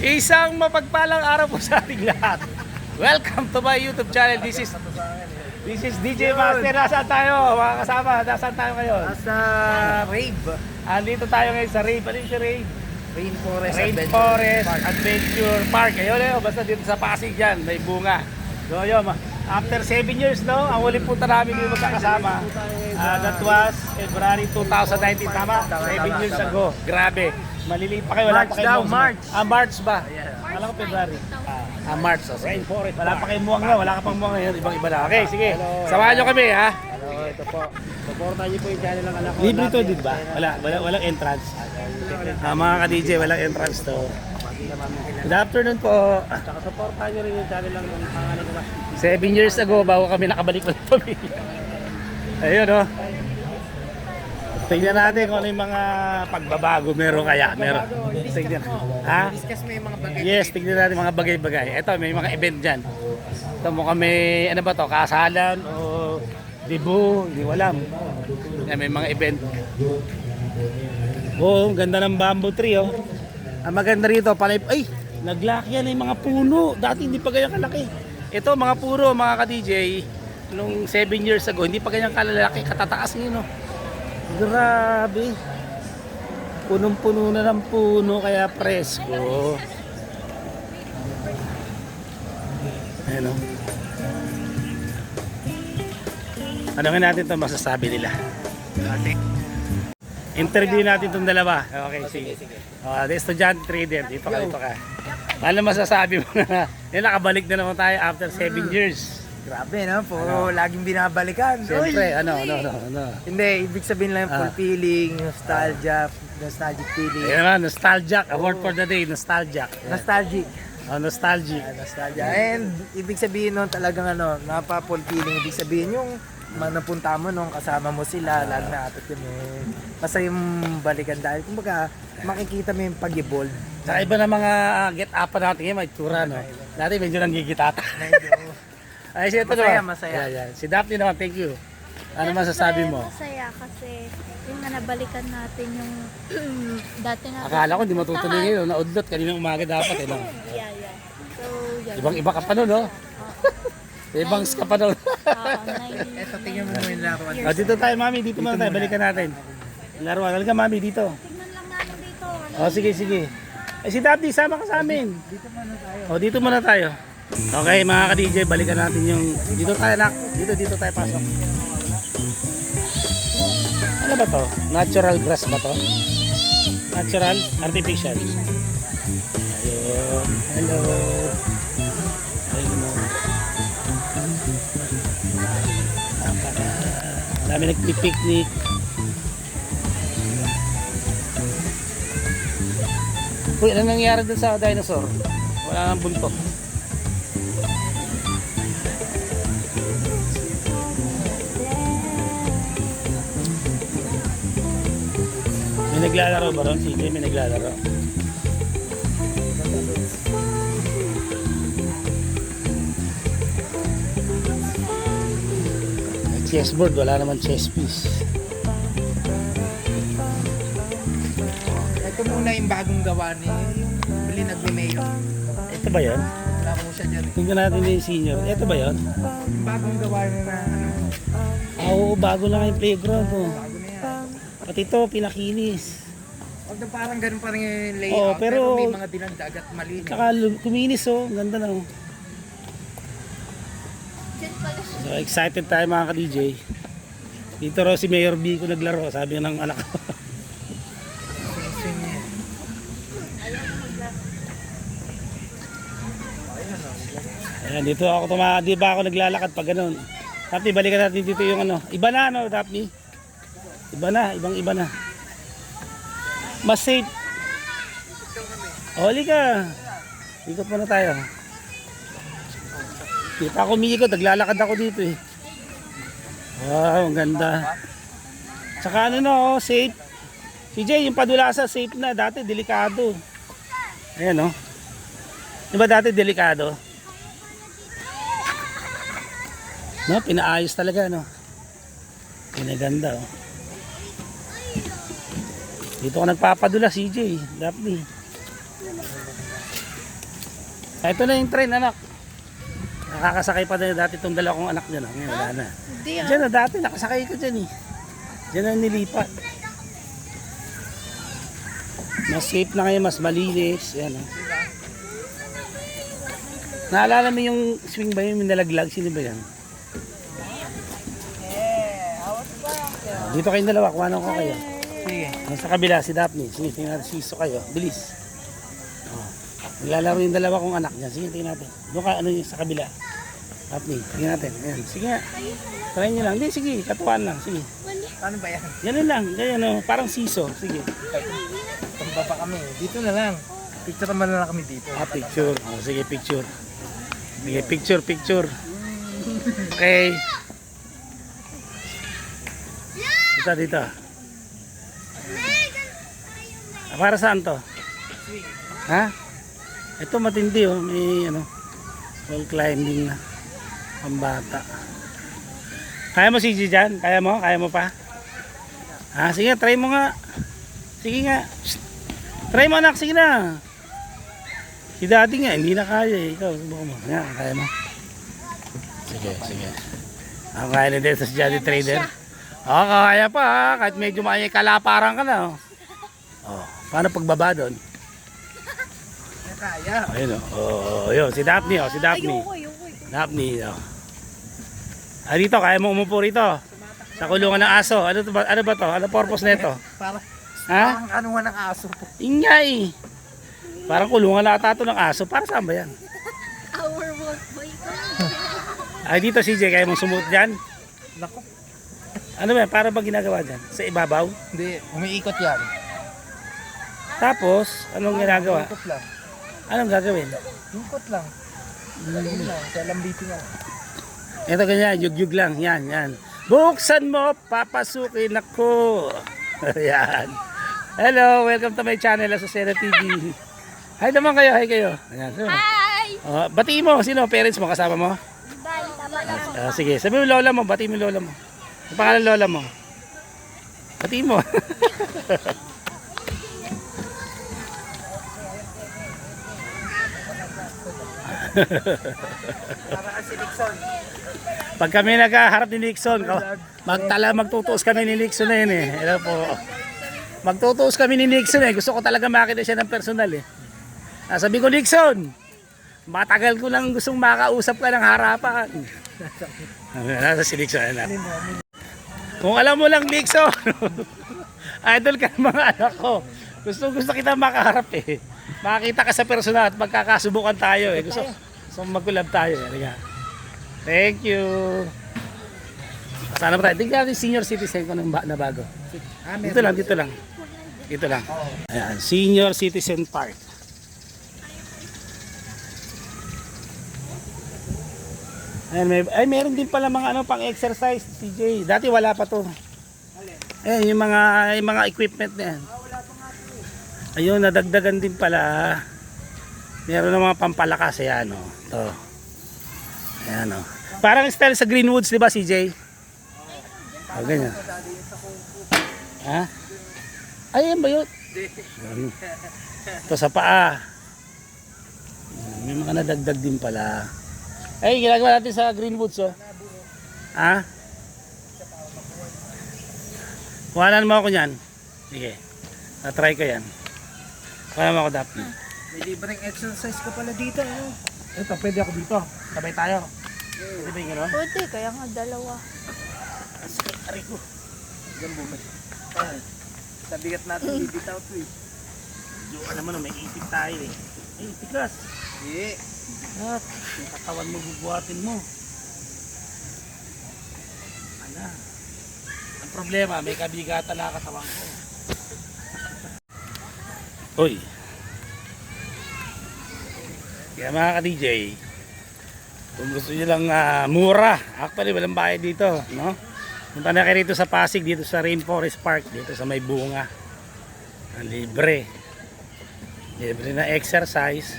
Isang mapagpalang araw po sa ating lahat. Welcome to my YouTube channel. This is DJ Master. Nasaan tayo mga kasama? Nasaan tayo ngayon? Nasa Rave. Andito tayo ngayon sa Rave. Ano yung Rave? Rainforest Adventure Park. Ayun, basta dito sa Pasig yan. May bunga. So yun, after 7 years, no? Ang huling punta namin dito magkakasama. That was February 2019. Tama? 7 years ago. Grabe. Maliliit pa kayo. Wala pa kayo March. March ba? Alam ko February. March. So, Rainforest. Wala pa kayong muwang na. Wala ka pang muwang ngayon. Ibang-iba na. Okay, sige. Samahan nyo kami, ha? Hello, ito po. Supportan niyo po yung channel ng anak ko. Libre to, di ba? Walang entrance. Mga ka-DJ, walang entrance to. Good afternoon po. Tsaka supportan niyo rin yung channel ng pangalan ko. 7 years ago, bago kami nakabalik ng pamilya. Ayun, no? Tingnan natin kung ano yung mga pagbabago meron kaya. Meron. Tingnan. Ha? Discuss mo yung mga bagay. Yes, tingnan natin mga bagay-bagay. Ito, may mga event dyan. Ito mo kami, ano ba to? Kasalan o libo? Hindi ko alam. Yan, may mga event. Oh, ganda ng bamboo tree, oh. Ang maganda rito, palay, ay, naglaki yan yung mga puno. Dati hindi pa ganyan kalaki. Ito, mga puno, mga ka-DJ, nung 7 years ago, hindi pa ganyan kalalaki, katataas nyo, no? Grabe. Punong-puno na ng puno, kaya presko. Ayan, no? Tanungin natin ito, masasabi nila. Interview natin itong dalawa. Okay, sige. Estudyante trader, dito ka. Ano masasabi mo na nakabalik na naman tayo after 7 years? Grabe, no? Puro laging binabalikan. Siyempre, ano. Hindi, ibig sabihin lang fulfilling, nostalgic feeling. Ayan na, nostalgic. A word for the day, nostalgic. Nostalgic. Nostalgic. Nostalgia. And ibig sabihin nun talagang napa-fulfilling. Ibig sabihin yung napunta mo nung kasama mo sila, lalo na atot yun masayang balikan dahil kumbaga makikita mo yung pag-evolve. Sa iba na mga get up natin ngayon, may tsura, no? Dati medyo nanggigitata. Ay, siya ito Masaya. Yeah. Si Daphne naman, thank you. Ano masasabi mo? Masaya kasi yung nabalikan natin yung dati natin. Akala ko hindi matutuloy ngayon, naudlot kanina umaga dapat, eh, no? Yeah. So, yan. Ibang-iba ka pa nun, no? Ibang ka pa nun. Ito, tingnan mo yung laruan. Dito tayo, mami, dito muna tayo, balikan natin. Laruan, halika mami, dito. Tingnan lang namin dito. Sige. Si Daphne, sama ka sa amin. Dito muna tayo. Okay, mga ka-DJ, balikan natin yung... Dito tayo, nak. Dito tayo pasok. Ano ba to? Natural grass ba to? Natural? Artificial? Ayun. Hello. Dami nagpipiknik. Uy, ano nangyari dun sa dinosaur? Wala nang buntok. May naglalaro ba ron? Sige, may naglalaro. Chessboard, wala naman chess piece. Ito muna yung bagong gawa ni Bili nagme-mayor. Ito ba yun? Wala mo siya dyan. Tingnan natin yung senior. Ito ba yun? Yung bagong gawa niya na Oo, bago lang yung playground. Oh. bago na yan. Pati ito, pinakinis. Although parang ganun pa rin yung layout, Oo, pero may mga dinagdag at malinis. Tsaka kuminis, oh. Ganda na, oh. So, excited tayo mga ka-DJ. Dito raw si Mayor B ko naglaro, sabi ng anak ko. Ayan, dito ako di ba ako naglalakad pag ganun. Daphne, balikan natin dito yung ano. Iba na, no, Daphne? Iba na. Mas safe. Huli ka. Ikot muna tayo. Kita ko umiikot, naglalakad ako dito eh. Wow, ang ganda. Tsaka ano no, safe. CJ, yung padulasa safe na. Dati delikado. Ayan no. Diba dati delikado? No, pinaayos talaga no. Pinaganda oh. Dito ko nagpapadula CJ, Daphne. Ito na yung train, anak. Nakakasakay pa na dati itong dalawa kong anak dyan. Ngayon, wala na. Hindi Diyan na dati, nakasakay ko dyan eh. Diyan na nilipat. Mas safe na ngayon, mas malinis. Yan oh. Naalala mo yung swing ba yung nalaglag? Sino ba yan? Dito kayong dalawa, kuha ko kayo. Sige. Sa kabila, si Daphne. Sige, tingnan natin, siso kayo. Bilis. Oh. Naglalaro yung dalawa kong anak niya. Sige, tingnan natin. Doon ka, ano yung sa kabila. Daphne, tingnan natin. Ayan. Sige nga. Try nyo lang. Hindi, sige. Katuan lang. Sige. Ano ba yan? Ganun lang. Ganyan oh. Parang siso. Sige. Tumba pa kami. Dito na lang. Picture naman na lang kami dito. Ah, picture. Oh, sige, picture. Sige, picture, picture. Okay. Dito, dito. Ah, para saan to? Ha? Ito matindi oh. May ano, wall climbing na. Pambata. Kaya mo si dyan? Kaya mo? Kaya mo pa? Ah, sige, try mo nga. Sige nga. Shh. Try mo anak, sige na. Si daddy nga, hindi na kaya eh. Ikaw, subukan mo. Nga, kaya mo. Sige, sige. Ako kaya na din sa si Daddy Trader. Oo, kaya pa ha. Kahit medyo may kalaparan ka na. Oh. Oh, paano pagbaba doon? Kaya. Ayun oh. Oh, yun. Si Daphne oh. Si Daphne. ayoko. Daphne oh. Ah, dito, kaya mo umupo rito. Sa kulungan ng aso. Ano ba to? Ano purpose nito? Para, Ha? parang ano nga ng aso po. Ingay. Parang kulungan lata to ng aso. Para saan ba yan? Our work boy ko. Ay, dito CJ, kaya mong sumuot dyan? Naku. Ano ba yan? Para ba ginagawa dyan? Sa ibabaw? Hindi, umiikot yan. Tapos, anong ginagawa? Ikot lang. Anong gagawin? Ikot lang. Yun lang. Sa lambitin lang. Ito ganyan, yug-yug lang. Yan, yan. Buksan mo, papasukin ako. Ayan. Hello, welcome to my channel, Asusera TV. Hi naman kayo, hi kayo. Ayan. So, Hi! batiin mo, sino? Parents mo, kasama mo? Bye, tama lang. Sige, sabi mo lola mo, batiin mo lola mo. Ang pangalan lola mo? Batiin mo. Para kasi Nixon. Pag kami naghaharap ni Nixon, magtutuos kami ni Nixon na yun eh. Hello po. Magtutuos kami ni Nixon eh. Gusto ko talaga makita siya ng personal eh. Sabi ko, Nixon, matagal ko lang gustong makausap ka ng harapan. Nasa si Nixon. Kung alam mo lang, Nixon, idol ka ng mga anak ko. Gusto kita makaharap eh. Makakita ka sa personal at magkakasubukan tayo eh. Gusto mag-collab tayo. Halika. Thank you. Sana ba tayo? Tingnan natin senior citizen ko na bago. Dito lang, dito lang. Dito lang. Ayan, Senior Citizen Park. Ayan, meron din pala mga ano pang exercise, CJ. Dati wala pa to. Ayan, yung mga equipment na yan. Ayun, nadagdagan din pala. Meron ng mga pampalakas. Ayan, o. Ito. Ayan, o. Parang style sa Greenwoods, di ba, CJ? O, ganyan. Ha? Ayan ba yun? Ito sa paa. May mga nadagdag din pala. Ay, ginagawa natin sa Greenwoods, oh. Ha? Kuhanan mo ako yan. Sige. Na-try ko yan. Kuhanan mo ako, Daphne. May libreng exercise ka pala dito. Ano? Ito, pwede ako dito. Sabay tayo. Pwede ba yung gano'n? Pwede, kaya nga dalawa. Aray ko. Diyan bumalik. Sa bigat natin, bibitaw to eh. Yung alam mo na, may isip tayo eh. Eh, tikas. Yeah. At, yung katawan mo bubuhatin mo. Ano? Ang problema, may kabigatan na katawan ko. Uy. Kaya mga ka-DJ, kung gusto nyo lang mura, actually walang bayad dito, no? Punta na kayo rito sa Pasig, dito sa Rainforest Park, dito sa may bunga. Libre. Libre na exercise.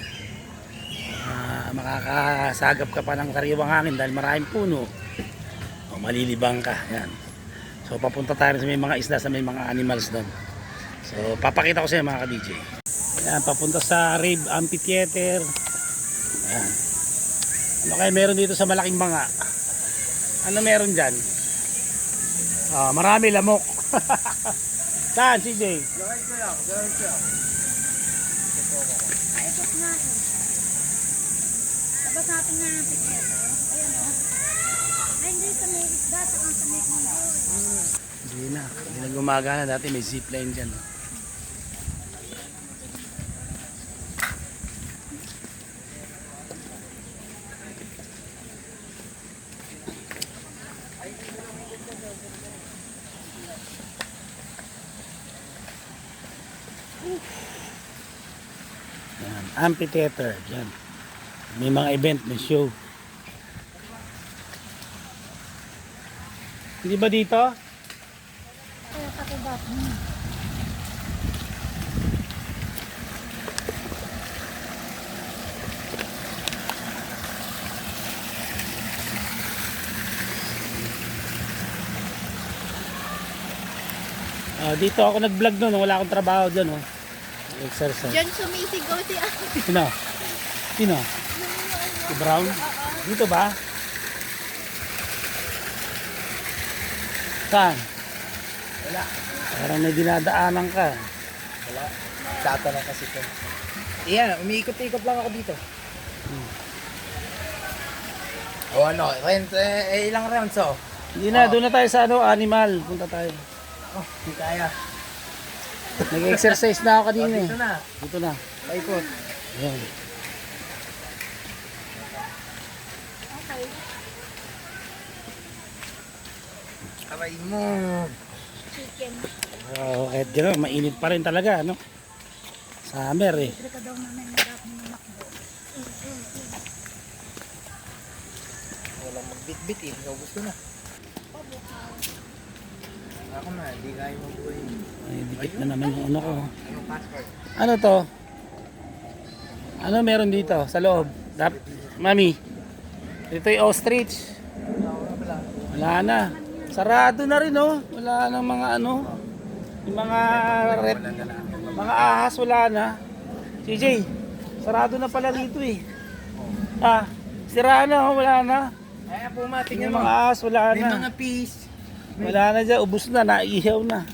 Makakasagap ka pa ng sariwang hangin dahil maraming puno. O, malilibang ka. Yan. So papunta tayo sa may mga isda, sa may mga animals doon. So papakita ko sa inyo mga ka-DJ. Yan, papunta sa Rave Amphitheater. Ayan. Ano kaya meron dito sa malaking banga? Ano meron dyan? Marami lamok. Saan, CJ? Gawin ko lang, gawin ko lang. Paikot nga eh. Tapos natin nga ng picture. Ayan o. Ay, hindi sa may isda, saka sa may unggoy. Hindi na. Hindi na gumagana. Dati may zipline dyan. Yan, amphitheater. Yan. May mga event, may show. Hindi ba dito? Kaya katubat. Dito ako nag-vlog noon, wala akong trabaho dyan. Oh. Exercise. Diyan sumisigaw si Sino? Sino? Si Brown? Dito ba? Saan? Wala. Parang may dinadaanan ka. Wala. Data lang kasi ito. Iyan, umiikot-ikot lang ako dito. O ano, ilang rounds oh? Hindi na, doon na tayo sa animal. Punta tayo. Oh, di kaya. Nag-exercise na ako kanina Dito na, Dito na. paikot. Ayan. Okay. Aray mo. Chicken. Kahit gano'n, mainit pa rin talaga, no? Summer eh. Libre ka daw namin magap ng makbo. Walang magbit-bit eh, naubos ko na. Ako na, hindi kaya mo buhay. Ay, dikit na naman yung ano ko. Anong password? Ano to? Ano meron dito sa loob? Mami, ito yung ostrich. Wala na. Sarado na rin, oh. Wala na mga ano. Yung mga mga ahas, wala na. CJ, sarado na pala rito eh. Sira na, oh. Wala na. Ay, Puma, tingnan Yung mo. mga ahas, wala May na. mga peas. Wala na dyan, ubus na, naihaw na.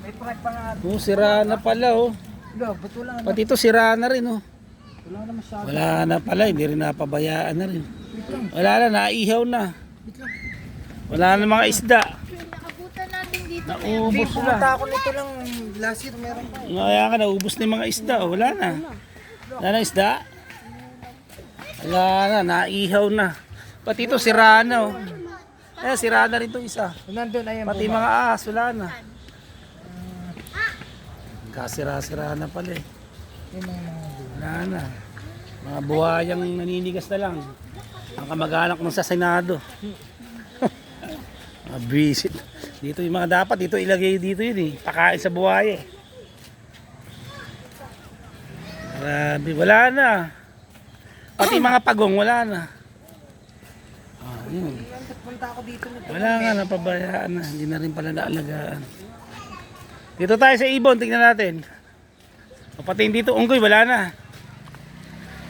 May pack pa nga. Oh, sira na pala, oh. Ba't wala na? Pati ito, sira na rin, oh. Wala na masyado. Wala na pala, hindi rin napabayaan na rin. Wala na, naihaw na. Wala na mga isda. Nakabutan natin dito. Naubos na. Pumunta ako nito lang last year, meron pa. Kaya ka, naubos na yung mga isda, oh. Wala na. Wala na isda. Wala na, naihaw na. Pati ito, sira na, oh. Sira na rin itong isa. Nandun, ayan. Pati Puma. mga ahas, wala na. Kasira-sira na pala eh. Yung mga Wala na. Mga buhayang naninigas na lang. Ang kamag-anak mo sa Senado. Mga visit. Dito yung mga dapat, dito ilagay dito yun eh. Pakain sa buhaya eh. Grabe, wala na. Pati mga pagong, wala na. Yun. punta ako dito nito. Wala nga, napabayaan na. Hindi na rin pala naalagaan. Dito tayo sa ibon, tingnan natin. O, pati dito, unggoy, wala na.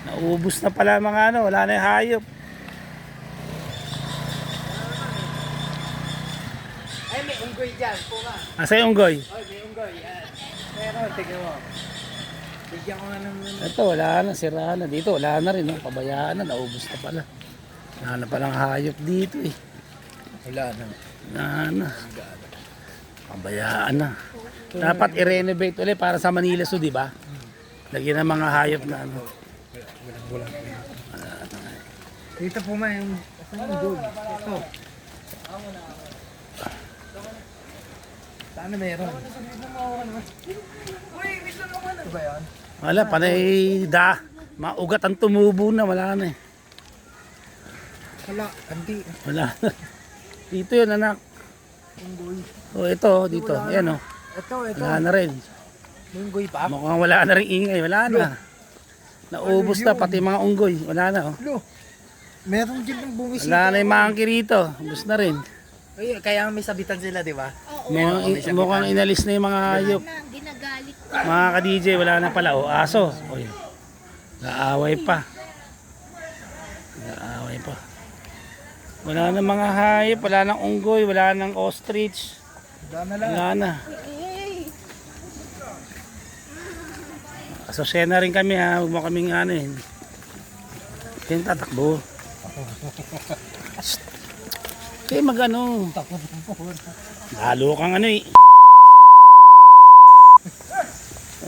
Naubos na pala mga ano, wala na yung hayop. Ay, may unggoy dyan. Puma. Asa yung unggoy? Oy, may unggoy. Yan. Pero, tignan mo. Bigyan ko nga ng... Ito, wala na, sira na. Dito, wala na rin. No? Pabayaan na, naubos na pala. Wala na palang hayop dito eh. Wala na. Wala na. Pabayaan na. Dapat i-renovate ulit para sa Manila Zoo, di ba? Lagyan ng mga hayop na ano. Wala. Dito Puma yung... Asan yung unggoy? Ito. Sana meron. Uy, mission naman. Ano ba yan? Wala, panay maugat ang tumubo na, wala na eh. Wala, hindi. Wala na. Dito yun, anak. Unggoy. O, ito, dito. Ayan o. Ito. Wala na rin. May unggoy pa? Mukhang wala na rin ingay, wala na. Naubos na, pati mga unggoy. Wala na oh. Lo, meron din ng bumisita. Wala na yung mangki rito. Ubus na rin. Ay, kaya may sabitan sila, di ba? Mukhang inalis na yung mga hayop. Na, ginagalit. Mga ka-DJ, wala na pala. O, aso. O, yun. Naaway pa. Naaway pa. Wala na mga hayop, wala nang unggoy, wala nang ostrich. Wala na. Asosya na rin kami ha, huwag mo kaming ano eh. Kaya tatakbo. Kaya mag ano. Lalo kang ano eh.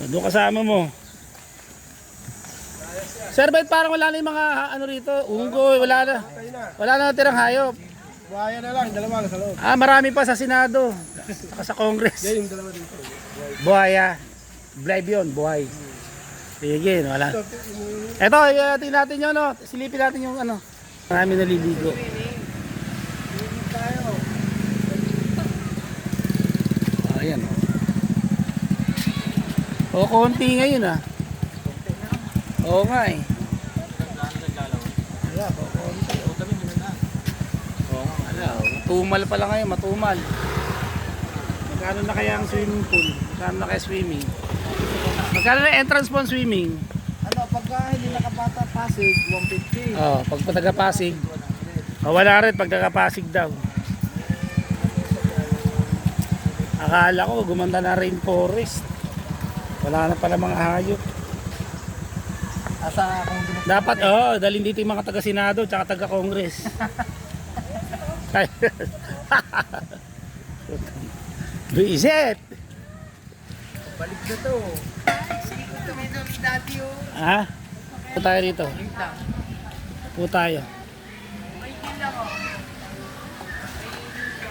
Doon kasama mo. Sir, ba't parang wala na yung mga ano rito? Unggoy, wala na. Wala na tirang hayop. Buhaya na lang, dalawa sa loob. Ah, marami pa sa Senado. Saka sa Congress. Yung dalawa dito. Buhaya. Blind yun, buhay. Sige, wala. Eto, tingnan natin yung ano. Silipin natin yung ano. Marami naliligo. Ayan. O, konti ngayon ah. Oo nga eh. Wala, konti. Oo nga, wala. Matumal pala ngayon, matumal. Magkano na kaya ang swimming pool? Magkano na kaya swimming? Magkano na entrance po ang swimming? Ano, pagka hindi nakapata Pasig, 150. Oh, pag taga-Pasig. Oh, wala rin pag taga-Pasig daw. Akala ko gumanda na rainforest. Wala na pala mga hayop. Asa kung Dapat dalhin dito yung mga taga-Senado tsaka taga-Congress. Visit! balik na to. Sikot kami doon dati yung. Ha? Po tayo dito. Po tayo.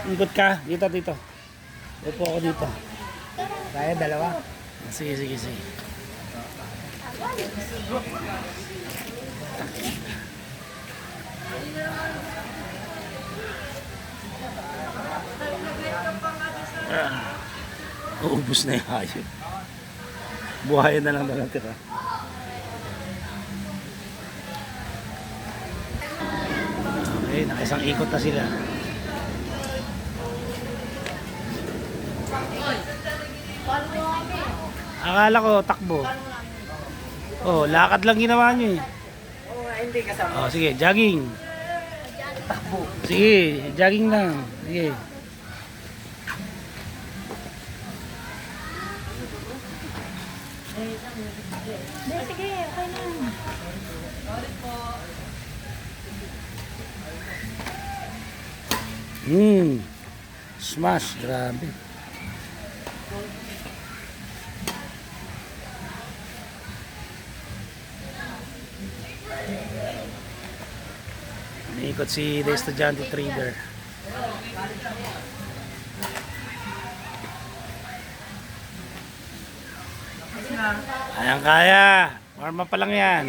Ikot ka. Dito, dito. Upo ako dito. Kaya dalawa. Sige, sige, sige. Uubos na yung hayop. Buhayan na lang natira. Okay, nakisang ikot na sila. Akala ko takbo. Oh, lakad lang ginawa niyo eh. Oo, hindi kasama. Oh, sige, jogging. Takbo. Sige, jogging lang. Sige. Hindi, sige, okay na. Smash, grabe. Naikot si The Estudyante Trader. Ayan kaya. Warm up pa lang yan.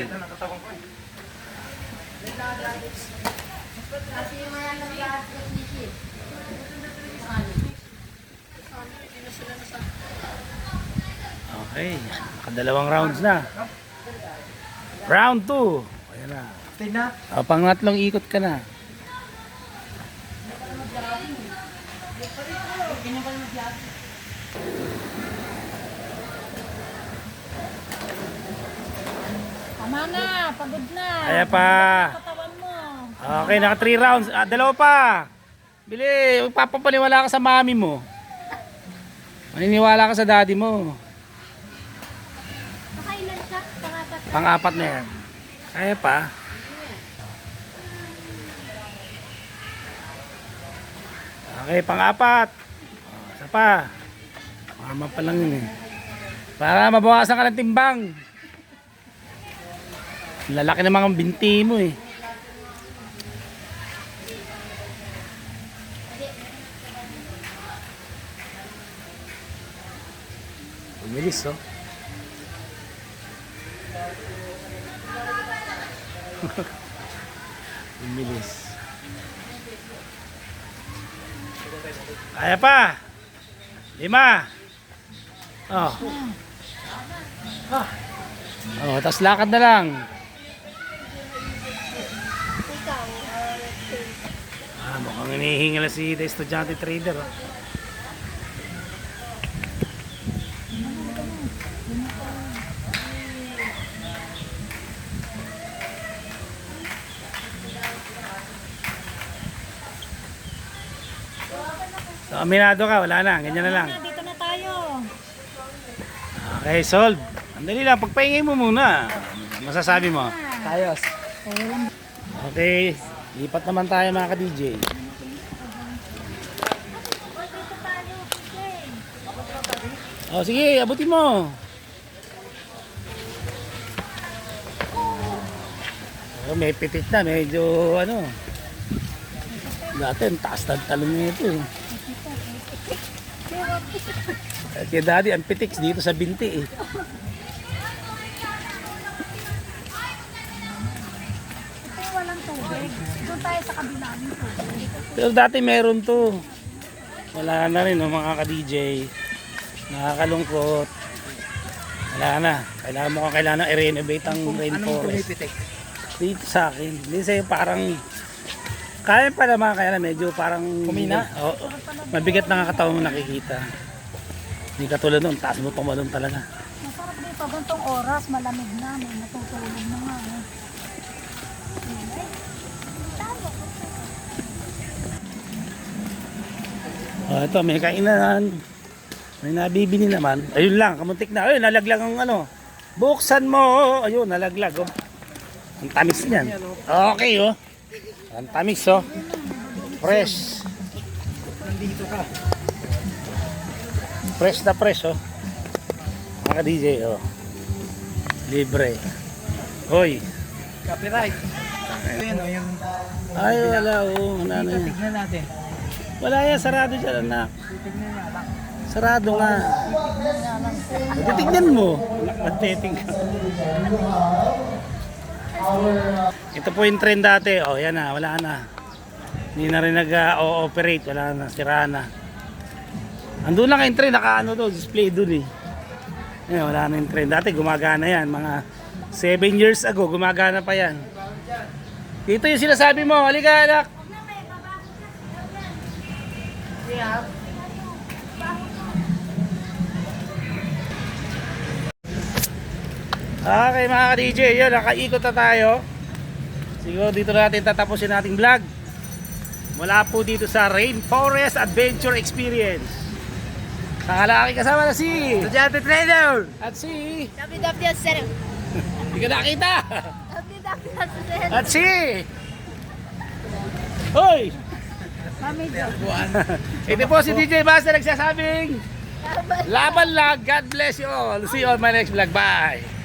Okay. Nakadalawang rounds na. Round 2. Ayan na. Tina. Pangatlong ikot ka na. Tama na, pagod na. Kaya pa. Katawan mo. Okay, naka 3 rounds. Dalawa pa. Bili, papapaniwala ka sa mami mo. Maniniwala ka sa daddy mo. Nakailan ka? Pangapat ka? Pang-apat na yan. Kaya pa. Okay, pang-apat. Isa pa. Warm up pa lang yun eh. Para mabawasan ka ng timbang. Lalaki ng mga binti mo eh. Umilis oh. Umilis. Kaya pa. 5. Oh. Oh, tas lakad na lang. Mukhang hinihingal si The Estudyante Trader. Oh. Aminado ka, wala na, ganyan na lang. Dito na tayo. Okay, solve. Andali lang, pagpahingay mo muna. Masasabi mo. Ayos. Okay, lipat naman tayo mga ka-DJ. Dito tayo. Okay. Oh, sige, abutin mo. Oh, may pitik na, medyo ano. Dati, ang taas ng talong nito eh. Kaya daddy, ang pitik dito sa binti eh. Ito yung walang tubig. Doon tayo sa kabila ng tubig. Pero dati meron to. Wala na rin, oh, mga ka-DJ. Nakakalungkot. Wala na. Kailangan i-renovate ang Anong rainforest. pumipitik? Dito sa akin. Hindi sa'yo parang kaya pa naman, kaya na medyo parang Kumina? Oo. Mabigat na nga katawan mo nakikita. Hindi katulad nun, taas mo tumalon talaga. Masarap dito. Gantong oras. Malamig na. May natutulog na nga. Oh, ito, may kainan. May nabibili naman. Ayun lang, kamuntik na. Ayun, nalaglag ang ano. Buksan mo. Ayun, nalaglag. Oh. Ang tamis niyan. Okay, oh. Ang tamis, oh. Fresh. Nandito ka. Fresh na fresh, oh. Mga DJ, oh. Libre. Hoy. Copyright. Ayun o, yung... Ay, wala, oh. Wala na yan. Tignan natin. Wala yan, sarado dyan, anak. Tignan niya lang. Sarado nga. Tignan mo. Nagtiting ka. Ito po yung trend dati. Oh, yan na, wala na. Hindi na rin nag-ooperate. Wala na, sira na. Andun lang yung trend, naka-ano to, display dun eh. Ayan, wala na yung trend. Dati gumagana yan. Mga 7 years ago, gumagana pa yan. Dito yung sinasabi mo. Halika, anak. Okay mga ka-DJ, yun, nakaikot na tayo. Siguro dito natin tatapusin nating vlog. Mula po dito sa Rainforest Adventure Experience. Ang halaki kasama na si Estudyante trainer! at si WWF sir. hindi ka nakita WWF sir. at si Hoy! Mami Jo. Ito po si DJ Master nagsasabing laban lang, God bless you all. See you on my next vlog, bye.